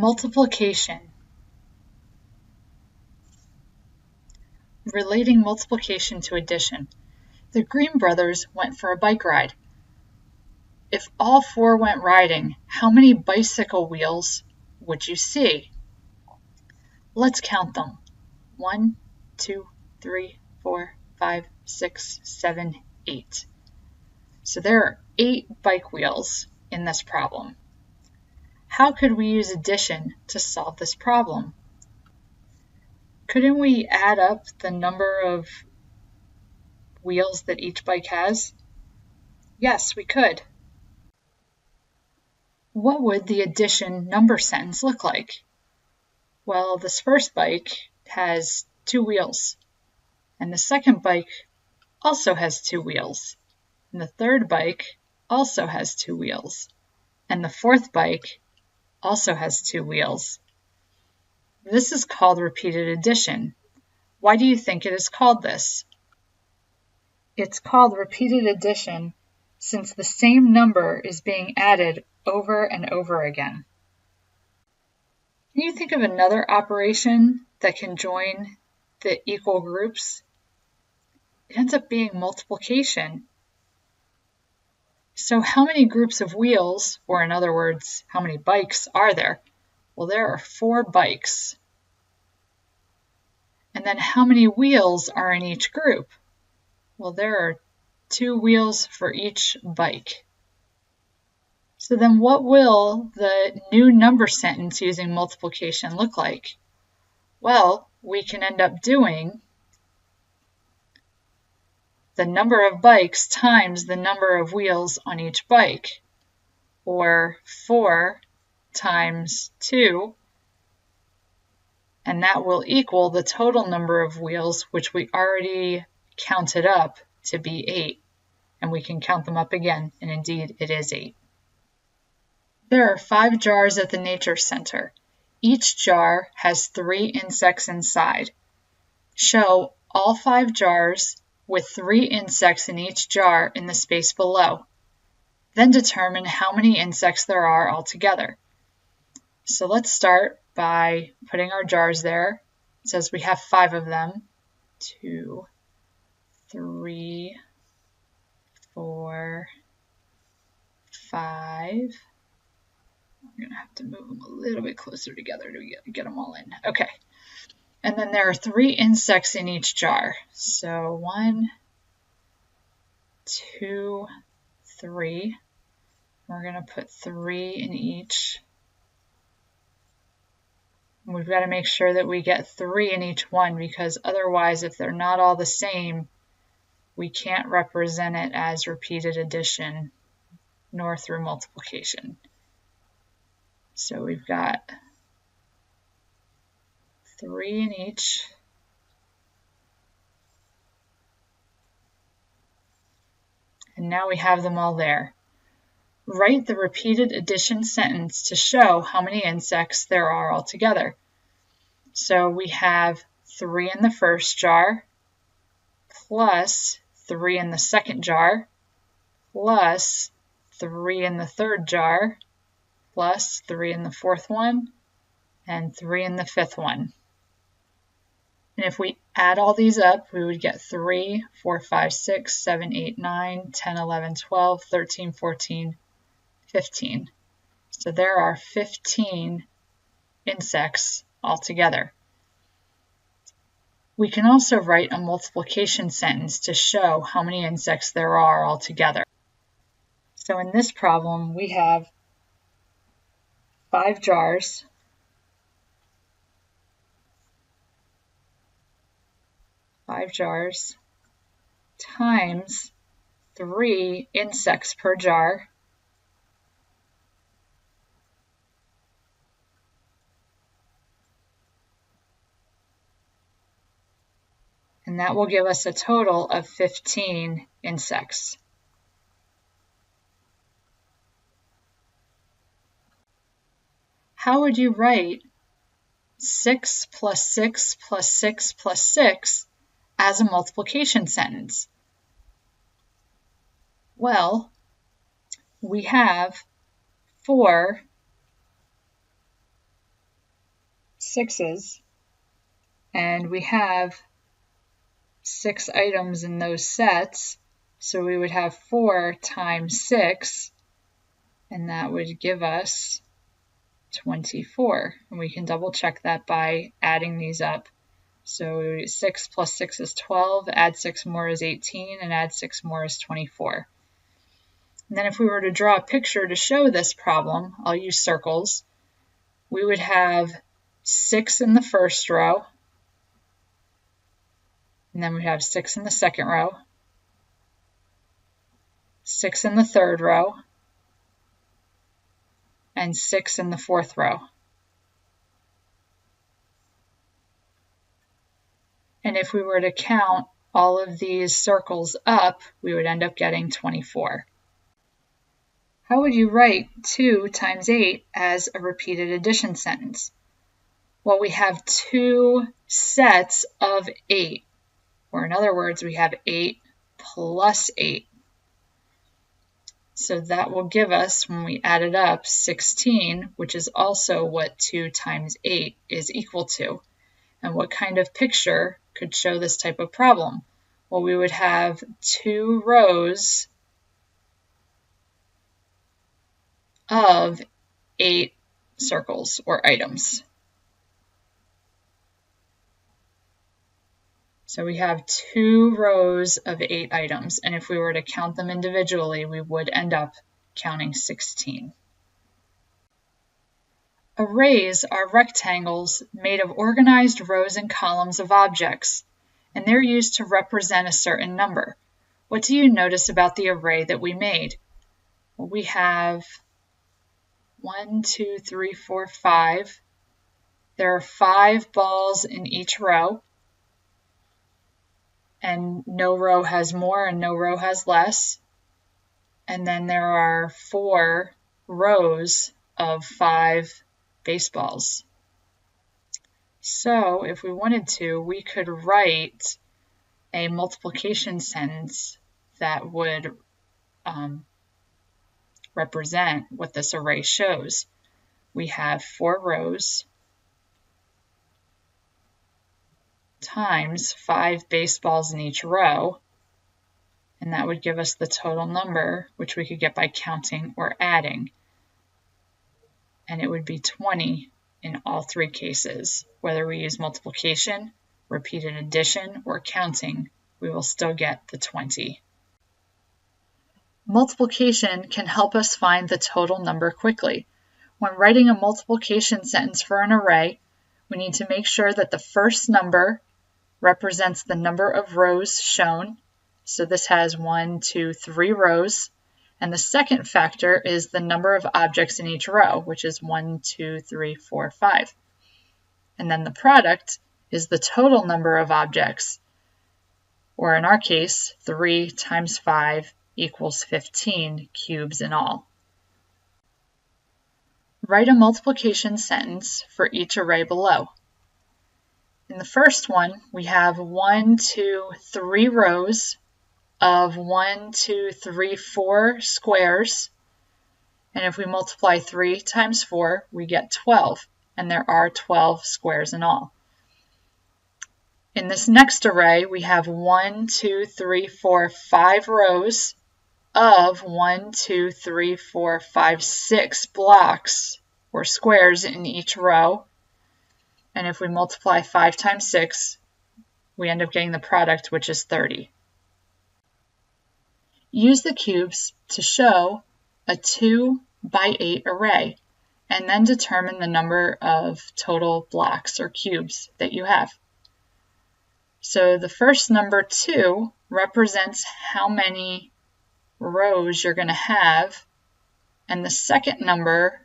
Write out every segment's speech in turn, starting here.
Multiplication. Relating multiplication to addition. The Green brothers went for a bike ride. If all four went riding, how many bicycle wheels would you see? Let's count them. 1, 2, 3, 4, 5, 6, 7, 8. So there are 8 bike wheels in this problem. How could we use addition to solve this problem? Couldn't we add up the number of wheels that each bike has? Yes, we could. What would the addition number sentence look like? Well, this first bike has 2 wheels, and the second bike also has 2 wheels, and the third bike also has 2 wheels, and the fourth bike also has 2 wheels. This is called repeated addition. Why do you think it is called this? It's called repeated addition since the same number is being added over and over again. Can you think of another operation that can join the equal groups? It ends up being multiplication. So how many groups of wheels, or in other words, how many bikes are there? Well, there are 4 bikes. And then how many wheels are in each group? Well, there are 2 wheels for each bike. So then what will the new number sentence using multiplication look like? Well, we can end up doing the number of bikes times the number of wheels on each bike, or 4 times 2, and that will equal the total number of wheels, which we already counted up to be 8, and we can count them up again, and indeed it is 8. There are 5 jars at the Nature Center. Each jar has 3 insects inside. Show all 5 jars with 3 insects in each jar in the space below. Then determine how many insects there are altogether. So let's start by putting our jars there. It says we have 5 of them. 2, 3, 4, 5. I'm going to have to move them a little bit closer together to get them all in. Okay. And then there are 3 insects in each jar. So 1, 2, 3. We're going to put 3 in each. And we've got to make sure that we get 3 in each one, because otherwise, if they're not all the same, we can't represent it as repeated addition nor through multiplication. So we've got 3 in each. And now we have them all there. Write the repeated addition sentence to show how many insects there are altogether. So we have 3 in the first jar, plus 3 in the second jar, plus 3 in the third jar, plus 3 in the fourth one, and 3 in the fifth one. And if we add all these up, we would get 3, 4, 5, 6, 7, 8, 9, 10, 11, 12, 13, 14, 15. So there are 15 insects altogether. We can also write a multiplication sentence to show how many insects there are altogether. So in this problem, we have 5 jars, times 3 insects per jar, and that will give us a total of 15 insects. How would you write 6 plus 6 plus 6 plus 6 as a multiplication sentence? Well, we have 4 sixes, and we have 6 items in those sets, so we would have 4 times 6, and that would give us 24. And we can double check that by adding these up. So 6 plus 6 is 12, add 6 more is 18, and add 6 more is 24. And then if we were to draw a picture to show this problem, I'll use circles. We would have 6 in the first row, and then we have 6 in the second row, 6 in the third row, and 6 in the fourth row. And if we were to count all of these circles up, we would end up getting 24. How would you write 2 times 8 as a repeated addition sentence? Well, we have 2 sets of 8, or in other words, we have 8 plus 8. So that will give us, when we add it up, 16, which is also what 2 times 8 is equal to. And what kind of picture could show this type of problem? Well, we would have 2 rows of 8 circles or items. So we have 2 rows of 8 items, and if we were to count them individually, we would end up counting 16. Arrays are rectangles made of organized rows and columns of objects, and they're used to represent a certain number. What do you notice about the array that we made? Well, we have 1, 2, 3, 4, 5. There are 5 balls in each row, and no row has more and no row has less. And then there are 4 rows of 5 baseballs. So if we wanted to, we could write a multiplication sentence that would represent what this array shows. We have 4 rows times 5 baseballs in each row, and that would give us the total number, which we could get by counting or adding. And it would be 20 in all 3 cases. Whether we use multiplication, repeated addition, or counting, we will still get the 20. Multiplication can help us find the total number quickly. When writing a multiplication sentence for an array, we need to make sure that the first number represents the number of rows shown. So this has 1, 2, 3 rows. And the second factor is the number of objects in each row, which is 1, 2, 3, 4, 5. And then the product is the total number of objects, or in our case, 3 times 5 equals 15 cubes in all. Write a multiplication sentence for each array below. In the first one, we have 1, 2, 3 rows of 1, 2, 3, 4 squares. And if we multiply 3 times 4, we get 12. And there are 12 squares in all. In this next array, we have 1, 2, 3, 4, 5 rows of 1, 2, 3, 4, 5, 6 blocks or squares in each row. And if we multiply 5 times 6, we end up getting the product, which is 30. Use the cubes to show a 2 by 8 array, and then determine the number of total blocks or cubes that you have. So the first number 2 represents how many rows you're going to have, and the second number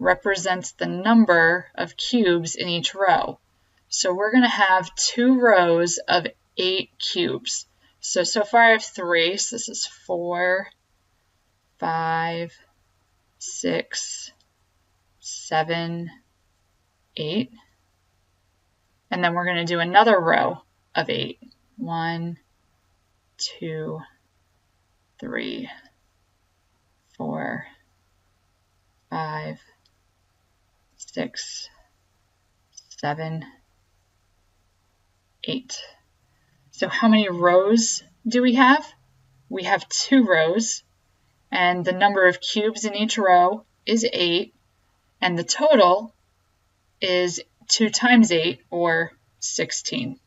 represents the number of cubes in each row. So we're going to have 2 rows of 8 cubes. So far I have 3, so this is 4, 5, 6, 7, 8. And then we're going to do another row of 8. 1, 2, 3, 4, 5, 6, 7, 8. So how many rows do we have? We have 2 rows, and the number of cubes in each row is 8, and the total is 2 times 8, or 16.